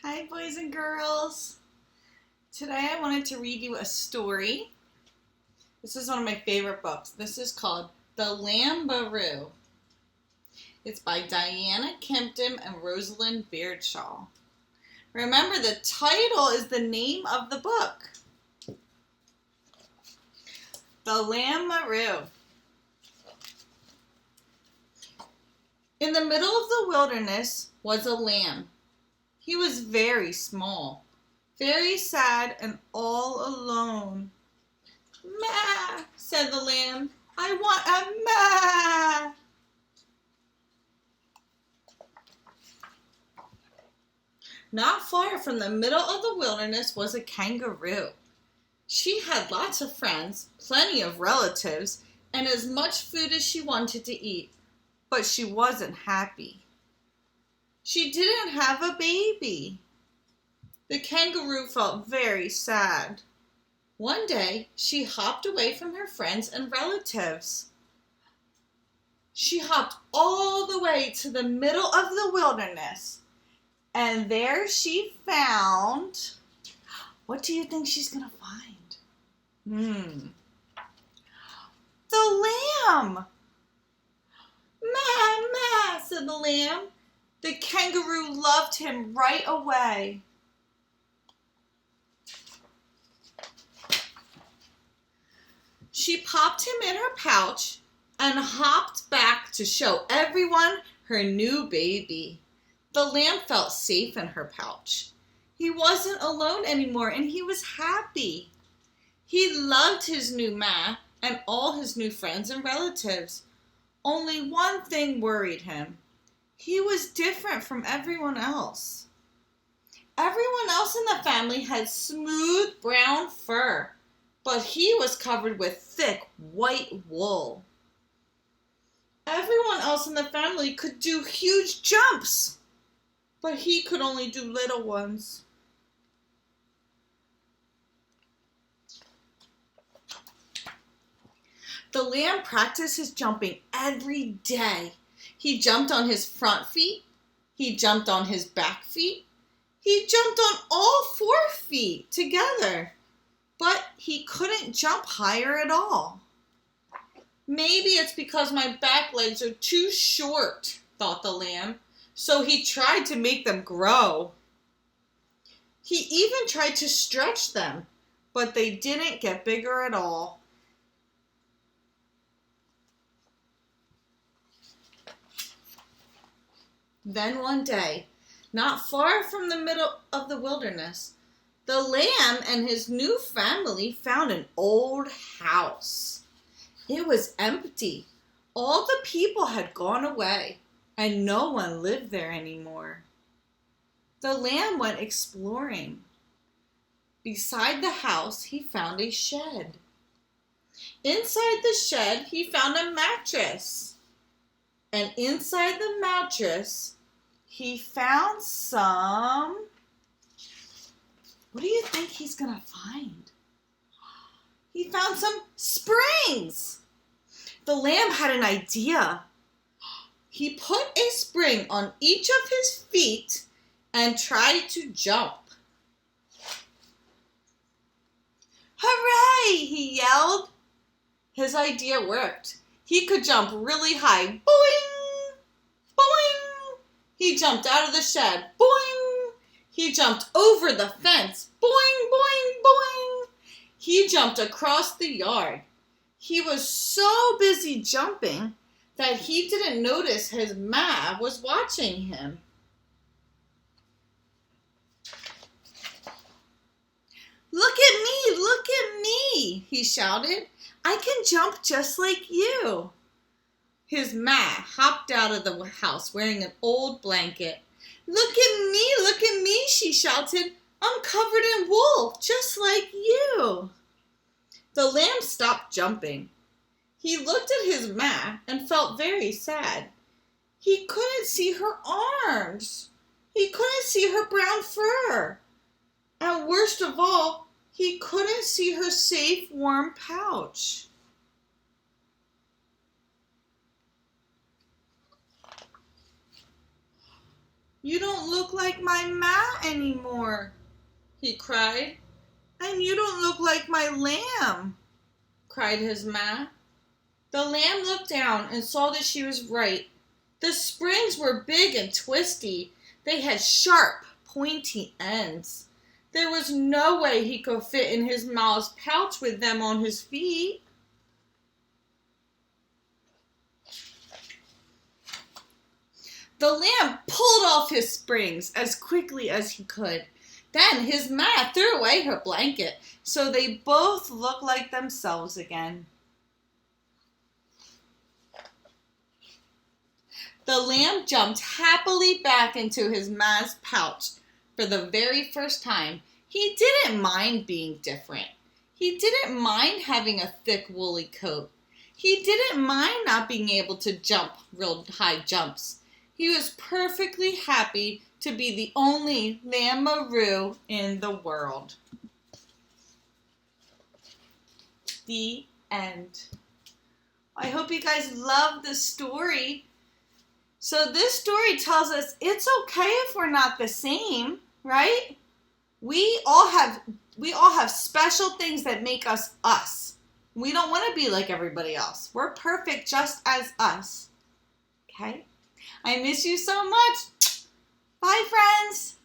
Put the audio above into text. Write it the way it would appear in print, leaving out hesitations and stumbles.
Hi, boys and girls. Today I wanted to read you a story. This is one of my favorite books. This is called The Lamb-a-Roo. It's by Diana Kempton and Rosalind Beardshaw. Remember, the title is the name of the book. The Lamb-a-Roo. In the middle of the wilderness was a lamb. He was very small, very sad, and all alone. "Maa," said the lamb. "I want a maa." Not far from the middle of the wilderness was a kangaroo. She had lots of friends, plenty of relatives, and as much food as she wanted to eat, but she wasn't happy. She didn't have a baby. The kangaroo felt very sad. One day, she hopped away from her friends and relatives. She hopped all the way to the middle of the wilderness, and there she found... What do you think she's going to find? The lamb! "Maa, maa," said the lamb. The kangaroo loved him right away. She popped him in her pouch and hopped back to show everyone her new baby. The lamb felt safe in her pouch. He wasn't alone anymore, and he was happy. He loved his new ma and all his new friends and relatives. Only one thing worried him. He was different from everyone else. Everyone else in the family had smooth brown fur, but he was covered with thick white wool. Everyone else in the family could do huge jumps, but he could only do little ones. The lamb practiced his jumping every day. He jumped on his front feet. He jumped on his back feet. He jumped on all 4 feet together. But he couldn't jump higher at all. "Maybe it's because my back legs are too short," thought the lamb. So he tried to make them grow. He even tried to stretch them, but they didn't get bigger at all. Then one day, not far from the middle of the wilderness, the lamb and his new family found an old house. It was empty. All the people had gone away, and no one lived there anymore. The lamb went exploring. Beside the house, he found a shed. Inside the shed, he found a mattress. And inside the mattress, he found some... What do you think he's going to find? He found some springs. The lamb had an idea. He put a spring on each of his feet and tried to jump. "Hooray!" he yelled. His idea worked. He could jump really high. Boing! Boing! He jumped out of the shed. Boing! He jumped over the fence. Boing, boing, boing! He jumped across the yard. He was so busy jumping that he didn't notice his ma was watching him. "Look at me! Look at me!" he shouted. "I can jump just like you." His ma hopped out of the house wearing an old blanket. "Look at me," she shouted. "I'm covered in wool, just like you." The lamb stopped jumping. He looked at his ma and felt very sad. He couldn't see her arms. He couldn't see her brown fur. And worst of all, he couldn't see her safe, warm pouch. "You don't look like my ma anymore," anymore," he cried. "And you don't look like my lamb," cried his ma. The lamb looked down and saw that she was right. The springs were big and twisty. They had sharp, pointy ends. There was no way he could fit in his ma's pouch with them on his feet. The lamb pulled off his springs as quickly as he could. Then his ma threw away her blanket, so they both looked like themselves again. The lamb jumped happily back into his ma's pouch. For the very first time, he didn't mind being different. He didn't mind having a thick woolly coat. He didn't mind not being able to jump real high jumps. He was perfectly happy to be the only Lamb-a-Roo in the world. The end. I hope you guys love this story. So this story tells us it's okay if we're not the same, right? We all have special things that make us us. We don't want to be like everybody else. We're perfect just as us. Okay? I miss you so much. Bye, friends.